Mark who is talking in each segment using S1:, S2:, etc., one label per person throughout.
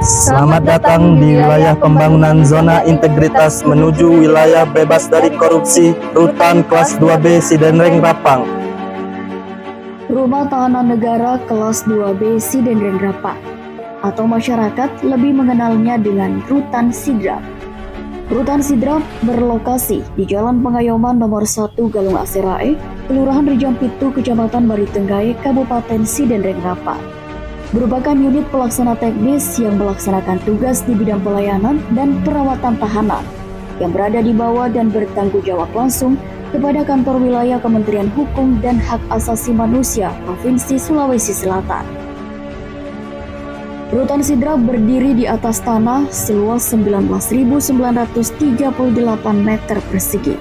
S1: Selamat datang di wilayah pembangunan zona integritas menuju wilayah bebas dari korupsi Rutan Kelas 2B Sidenreng Rapang.
S2: Rumah Tahanan Negara Kelas 2B Sidenreng Rapang, atau masyarakat lebih mengenalnya dengan Rutan Sidrap. Rutan Sidrap berlokasi di Jalan Pengayoman nomor 1 Galung Aserae, Kelurahan Rijampitu, Kecamatan Baritenggai, Kabupaten Sidenreng Rapang. Merupakan unit pelaksana teknis yang melaksanakan tugas di bidang pelayanan dan perawatan tahanan yang berada di bawah dan bertanggung jawab langsung kepada kantor wilayah Kementerian Hukum dan Hak Asasi Manusia Provinsi Sulawesi Selatan. Rutan Sidrap berdiri di atas tanah seluas 19.938 meter persegi.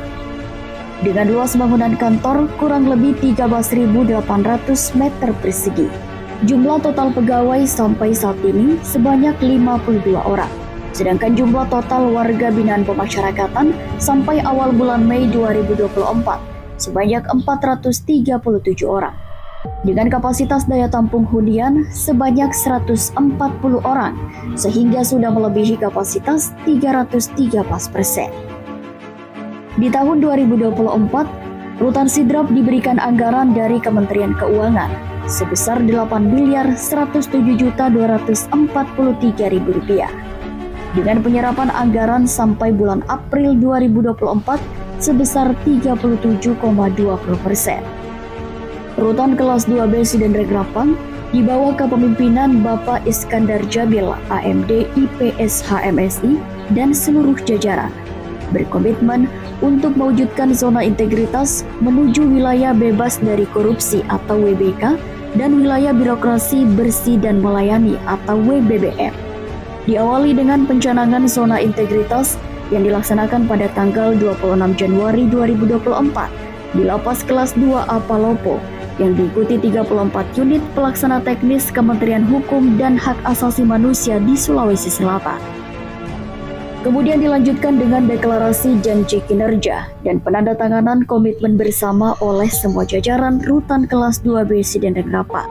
S2: Dengan luas bangunan kantor kurang lebih 13.800 meter persegi. Jumlah total pegawai sampai saat ini sebanyak 52 orang. Sedangkan jumlah total warga binaan pemasyarakatan sampai awal bulan Mei 2024 sebanyak 437 orang. Dengan kapasitas daya tampung hunian sebanyak 140 orang, sehingga sudah melebihi kapasitas 313%. Di tahun 2024, Rutan Sidrap diberikan anggaran dari Kementerian Keuangan sebesar Rp8.107.243.000 dengan penyerapan anggaran sampai bulan April 2024 sebesar 37,20%. Rutan Kelas 2B Sidenreng Rapang di bawah kepemimpinan Bapak Iskandar Jabil, AMD IPS HMSI dan seluruh jajaran berkomitmen untuk mewujudkan zona integritas menuju wilayah bebas dari korupsi atau WBK dan wilayah birokrasi bersih dan melayani atau WBBM. Diawali dengan pencanangan zona integritas yang dilaksanakan pada tanggal 26 Januari 2024 di Lapas Kelas 2A Palopo yang diikuti 34 unit pelaksana teknis Kementerian Hukum dan Hak Asasi Manusia di Sulawesi Selatan. Kemudian dilanjutkan dengan deklarasi janji kinerja dan penandatanganan komitmen bersama oleh semua jajaran Rutan Kelas 2B Sidenreng Rapang.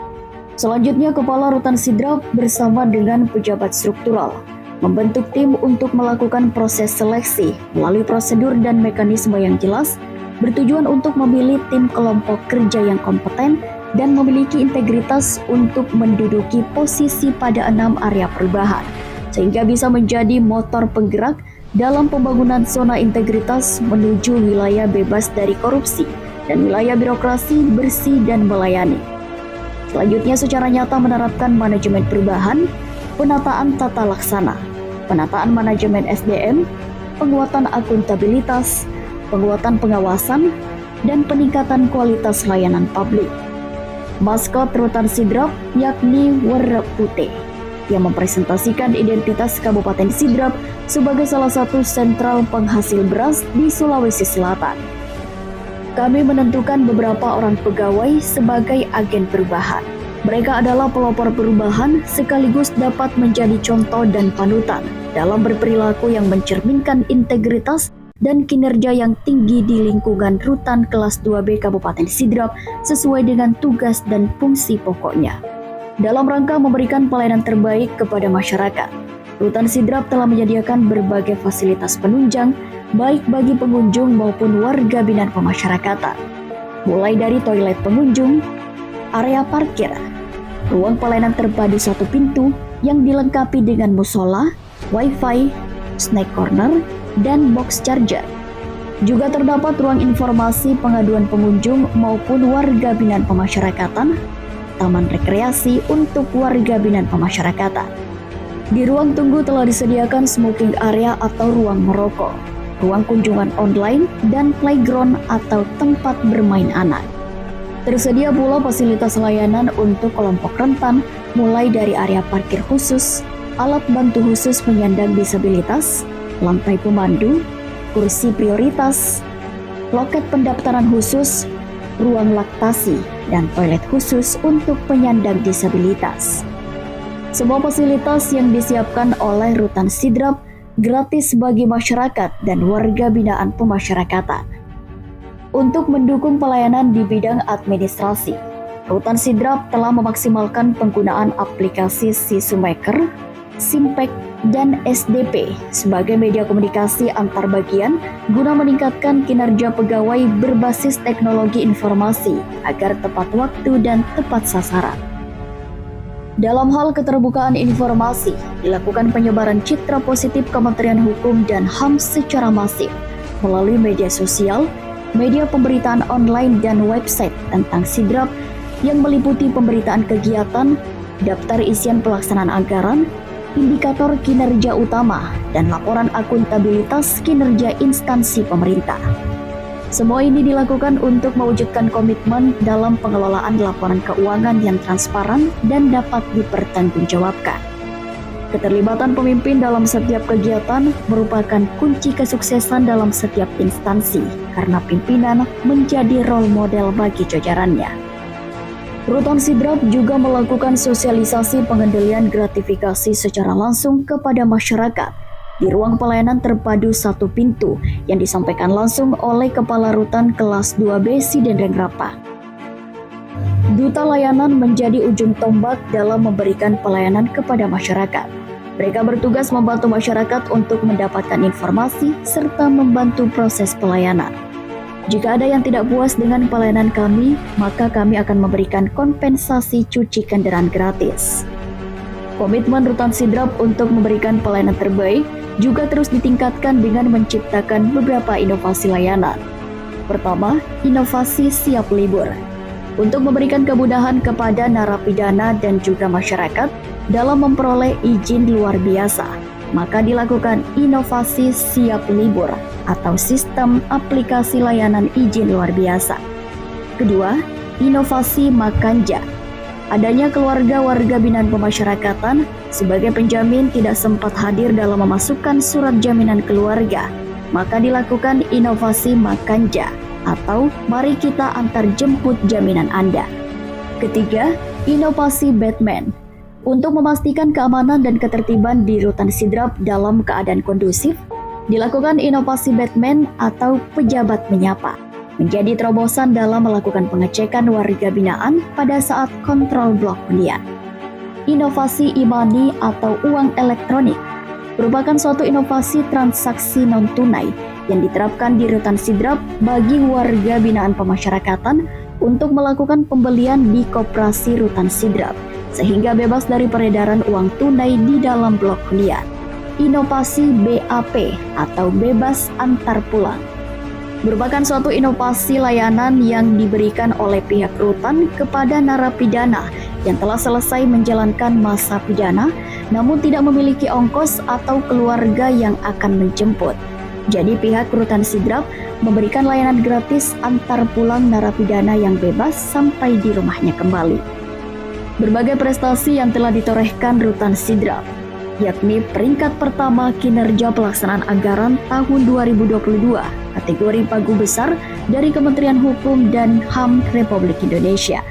S2: Selanjutnya, Kepala Rutan Sidrap bersama dengan pejabat struktural membentuk tim untuk melakukan proses seleksi melalui prosedur dan mekanisme yang jelas, bertujuan untuk memilih tim kelompok kerja yang kompeten dan memiliki integritas untuk menduduki posisi pada 6 area perubahan, sehingga bisa menjadi motor penggerak dalam pembangunan zona integritas menuju wilayah bebas dari korupsi dan wilayah birokrasi bersih dan melayani. Selanjutnya, secara nyata menerapkan manajemen perubahan, penataan tata laksana, penataan manajemen SDM, penguatan akuntabilitas, penguatan pengawasan, dan peningkatan kualitas layanan publik. Maskot Rutan Sidrap yakni Warna Putih yang mempresentasikan identitas Kabupaten Sidrap sebagai salah satu sentral penghasil beras di Sulawesi Selatan. Kami menentukan beberapa orang pegawai sebagai agen perubahan. Mereka adalah pelopor perubahan sekaligus dapat menjadi contoh dan panutan dalam berperilaku yang mencerminkan integritas dan kinerja yang tinggi di lingkungan Rutan Kelas 2B Kabupaten Sidrap sesuai dengan tugas dan fungsi pokoknya. Dalam rangka memberikan pelayanan terbaik kepada masyarakat, Rutan Sidrap telah menyediakan berbagai fasilitas penunjang baik bagi pengunjung maupun warga binaan pemasyarakatan, mulai dari toilet pengunjung, area parkir, ruang pelayanan terpadu satu pintu yang dilengkapi dengan musola, wifi, snack corner, dan box charger. Juga terdapat ruang informasi pengaduan pengunjung maupun warga binaan pemasyarakatan, taman rekreasi untuk warga binaan pemasyarakatan. Di ruang tunggu telah disediakan smoking area atau ruang merokok, ruang kunjungan online, dan playground atau tempat bermain anak. Tersedia pula fasilitas layanan untuk kelompok rentan, mulai dari area parkir khusus, alat bantu khusus penyandang disabilitas, lantai pemandu, kursi prioritas, loket pendaftaran khusus, ruang laktasi, dan toilet khusus untuk penyandang disabilitas. Semua fasilitas yang disiapkan oleh Rutan Sidrap gratis bagi masyarakat dan warga binaan pemasyarakatan. Untuk mendukung pelayanan di bidang administrasi, Rutan Sidrap telah memaksimalkan penggunaan aplikasi Sisumaker, Simpek, dan SDP sebagai media komunikasi antar bagian guna meningkatkan kinerja pegawai berbasis teknologi informasi agar tepat waktu dan tepat sasaran. Dalam hal keterbukaan informasi, dilakukan penyebaran citra positif Kementerian Hukum dan HAM secara masif melalui media sosial, media pemberitaan online, dan website tentang Sidrap yang meliputi pemberitaan kegiatan, daftar isian pelaksanaan anggaran, indikator kinerja utama, dan laporan akuntabilitas kinerja instansi pemerintah. Semua ini dilakukan untuk mewujudkan komitmen dalam pengelolaan laporan keuangan yang transparan dan dapat dipertanggungjawabkan. Keterlibatan pemimpin dalam setiap kegiatan merupakan kunci kesuksesan dalam setiap instansi karena pimpinan menjadi role model bagi jajarannya. Rutan Sidrap juga melakukan sosialisasi pengendalian gratifikasi secara langsung kepada masyarakat di ruang pelayanan terpadu satu pintu yang disampaikan langsung oleh Kepala Rutan Kelas 2B Sidenreng Rapang. Duta Layanan menjadi ujung tombak dalam memberikan pelayanan kepada masyarakat. Mereka bertugas membantu masyarakat untuk mendapatkan informasi serta membantu proses pelayanan. Jika ada yang tidak puas dengan pelayanan kami, maka kami akan memberikan kompensasi cuci kendaraan gratis. Komitmen Rutan Sidrap untuk memberikan pelayanan terbaik juga terus ditingkatkan dengan menciptakan beberapa inovasi layanan. Pertama, inovasi siap libur. Untuk memberikan kemudahan kepada narapidana dan juga masyarakat dalam memperoleh izin luar biasa, maka dilakukan inovasi siap libur atau sistem aplikasi layanan izin luar biasa. Kedua, inovasi Makanja. Adanya keluarga warga binaan pemasyarakatan sebagai penjamin tidak sempat hadir dalam memasukkan surat jaminan keluarga, maka dilakukan inovasi Makanja atau mari kita antar jemput jaminan Anda. Ketiga, inovasi Batman. Untuk memastikan keamanan dan ketertiban di Rutan Sidrap dalam keadaan kondusif, dilakukan inovasi Batman atau pejabat menyapa, menjadi terobosan dalam melakukan pengecekan warga binaan pada saat kontrol blok hunian. Inovasi e-money atau uang elektronik merupakan suatu inovasi transaksi non-tunai yang diterapkan di Rutan Sidrap bagi warga binaan pemasyarakatan untuk melakukan pembelian di koperasi Rutan Sidrap, sehingga bebas dari peredaran uang tunai di dalam blok hunian. Inovasi BAP atau bebas antar pulang merupakan suatu inovasi layanan yang diberikan oleh pihak rutan kepada narapidana yang telah selesai menjalankan masa pidana namun tidak memiliki ongkos atau keluarga yang akan menjemput. Jadi pihak Rutan Sidrap memberikan layanan gratis antar pulang narapidana yang bebas sampai di rumahnya kembali. Berbagai prestasi yang telah ditorehkan Rutan Sidrap, yakni peringkat pertama kinerja pelaksanaan anggaran tahun 2022 kategori pagu besar dari Kementerian Hukum dan HAM Republik Indonesia.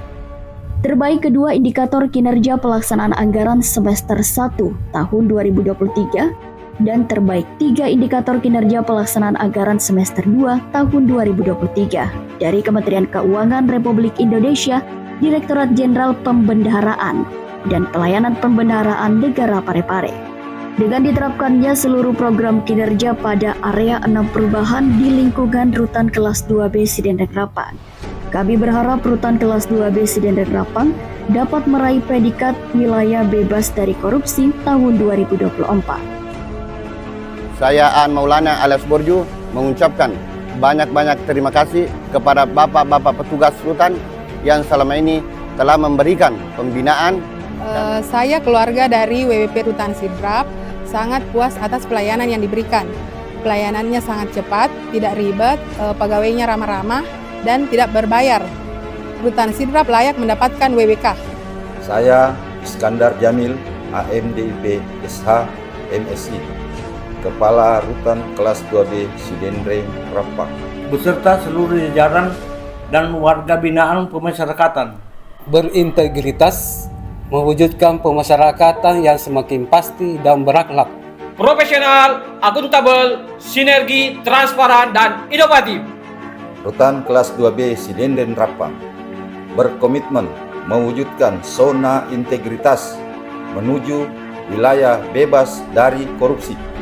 S2: Terbaik kedua indikator kinerja pelaksanaan anggaran semester 1 tahun 2023 dan terbaik 3 indikator kinerja pelaksanaan anggaran semester 2 tahun 2023 dari Kementerian Keuangan Republik Indonesia, Direktorat Jenderal Pembendaharaan dan Pelayanan Pembendaharaan Negara Parepare. Dengan diterapkannya seluruh program kinerja pada area 6 perubahan di lingkungan Rutan Kelas 2B Sidenreng Rapang, kami berharap Rutan Kelas 2B Sidenreng Rapang dapat meraih predikat wilayah bebas dari korupsi tahun 2024.
S3: Saya Aan Maulana alias Borju mengucapkan banyak-banyak terima kasih kepada bapak-bapak petugas Rutan yang selama ini telah memberikan pembinaan.
S4: Saya keluarga dari WWP Rutan Sidrap sangat puas atas pelayanan yang diberikan. Pelayanannya sangat cepat, tidak ribet, pegawainya ramah-ramah, dan tidak berbayar. Rutan Sidrap layak mendapatkan WWK.
S5: Saya Iskandar Jamil, AMDIP SH MSI, Kepala Rutan Kelas 2B Sidenreng Rapang,
S6: beserta seluruh jajaran dan warga binaan pemasyarakatan.
S7: Berintegritas, mewujudkan pemasyarakatan yang semakin pasti dan berakhlak.
S8: Profesional, akuntabel, sinergi, transparan, dan inovatif.
S5: Rutan Kelas 2B Sidenreng Rapang berkomitmen mewujudkan zona integritas menuju wilayah bebas dari korupsi.